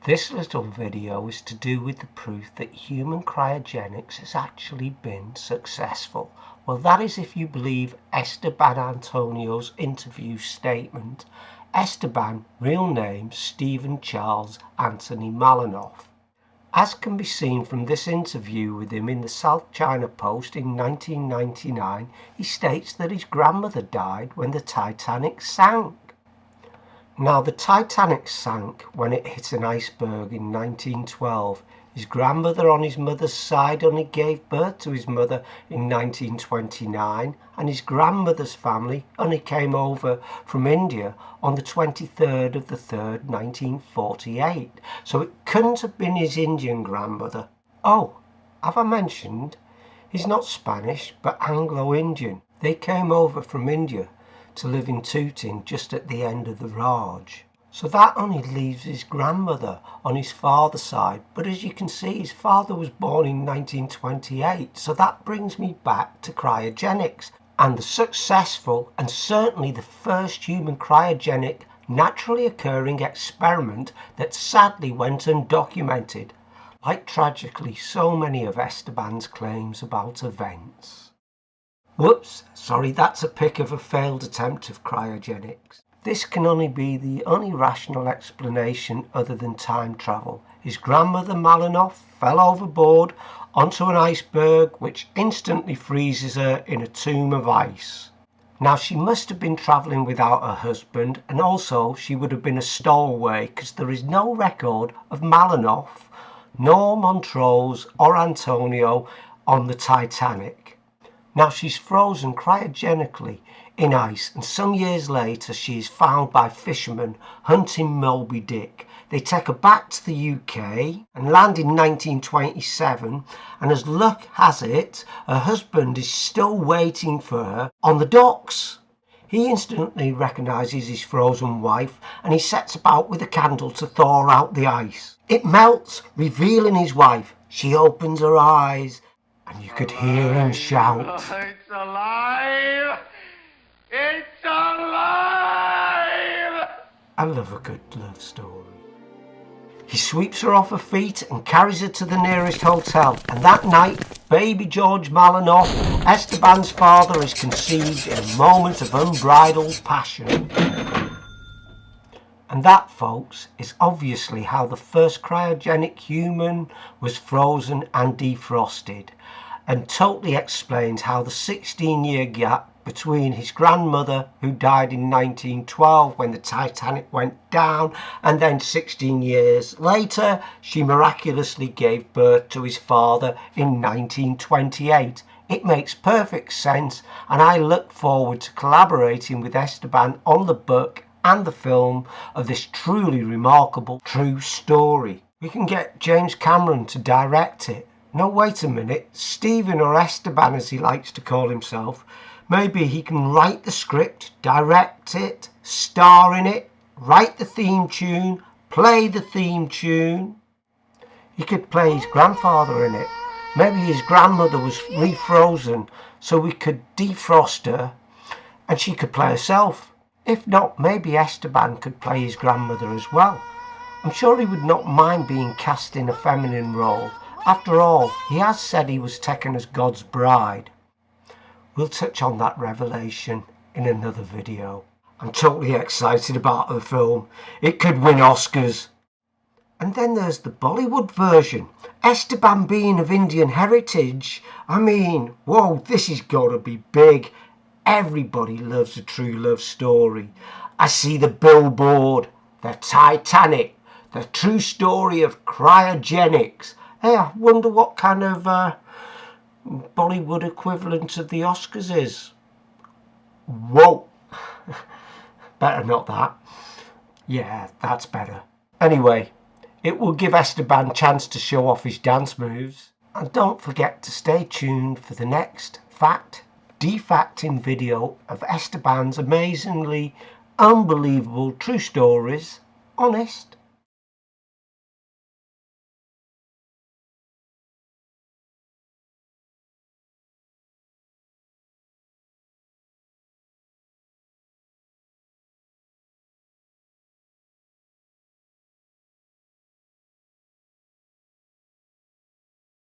This little video is to do with the proof that human cryogenics has actually been successful. Well, that is if you believe Esteban Antonio's interview statement. Esteban, real name Stephen Charles Anthony Malinoff. As can be seen from this interview with him in the South China Post in 1999, he states that his grandmother died when the Titanic sank. Now, the Titanic sank when it hit an iceberg in 1912. His grandmother on his mother's side only gave birth to his mother in 1929, and his grandmother's family only came over from India on the 23rd of the 3rd, 1948. So it couldn't have been his Indian grandmother. Oh, have I mentioned? He's not Spanish, but Anglo-Indian. They came over from India to live in Tooting just at the end of the Raj. So that only leaves his grandmother on his father's side. But as you can see, his father was born in 1928. So that brings me back to cryogenics and the successful and certainly the first human cryogenic naturally occurring experiment that sadly went undocumented, like tragically so many of Esteban's claims about events. Whoops, sorry, that's a pic of a failed attempt of cryogenics. This can only be the only rational explanation other than time travel. His grandmother Malinoff fell overboard onto an iceberg which instantly freezes her in a tomb of ice. Now, she must have been travelling without her husband, and also she would have been a stowaway because there is no record of Malinoff, nor Montrose or Antonio on the Titanic. Now, she's frozen cryogenically in ice, and some years later she is found by fishermen hunting Moby Dick. They take her back to the UK and land in 1927, and as luck has it, her husband is still waiting for her on the docks. He instantly recognises his frozen wife, and he sets about with a candle to thaw out the ice. It melts, revealing his wife. She opens her eyes, and you could hear him shout, "It's alive! It's alive!" I love a good love story. He sweeps her off her feet and carries her to the nearest hotel, and that night, baby George Malinoff, Esteban's father, is conceived in a moment of unbridled passion. And that, folks, is obviously how the first cryogenic human was frozen and defrosted, and totally explains how the 16-year gap between his grandmother, who died in 1912 when the Titanic went down, and then 16 years later she miraculously gave birth to his father in 1928. It makes perfect sense, and I look forward to collaborating with Esteban on the book and the film of this truly remarkable true story. We can get James Cameron to direct it. No, wait a minute, Stephen, or Esteban as he likes to call himself, maybe he can write the script, direct it, star in it, write the theme tune, play the theme tune. He could play his grandfather in it. Maybe his grandmother was refrozen so we could defrost her and she could play herself. If not, maybe Esteban could play his grandmother as well. I'm sure he would not mind being cast in a feminine role. After all, he has said he was taken as God's bride. We'll touch on that revelation in another video. I'm totally excited about the film. It could win Oscars. And then there's the Bollywood version. Esteban being of Indian heritage. I mean, whoa, this has got to be big. Everybody loves a true love story. I see the billboard, the Titanic, the true story of cryogenics. Hey, I wonder what kind of Bollywood equivalent of the Oscars is. Whoa. Better not that. Yeah, that's better. Anyway, it will give Esteban a chance to show off his dance moves. And don't forget to stay tuned for the next defacting video of Esteban's amazingly unbelievable true stories. Honest.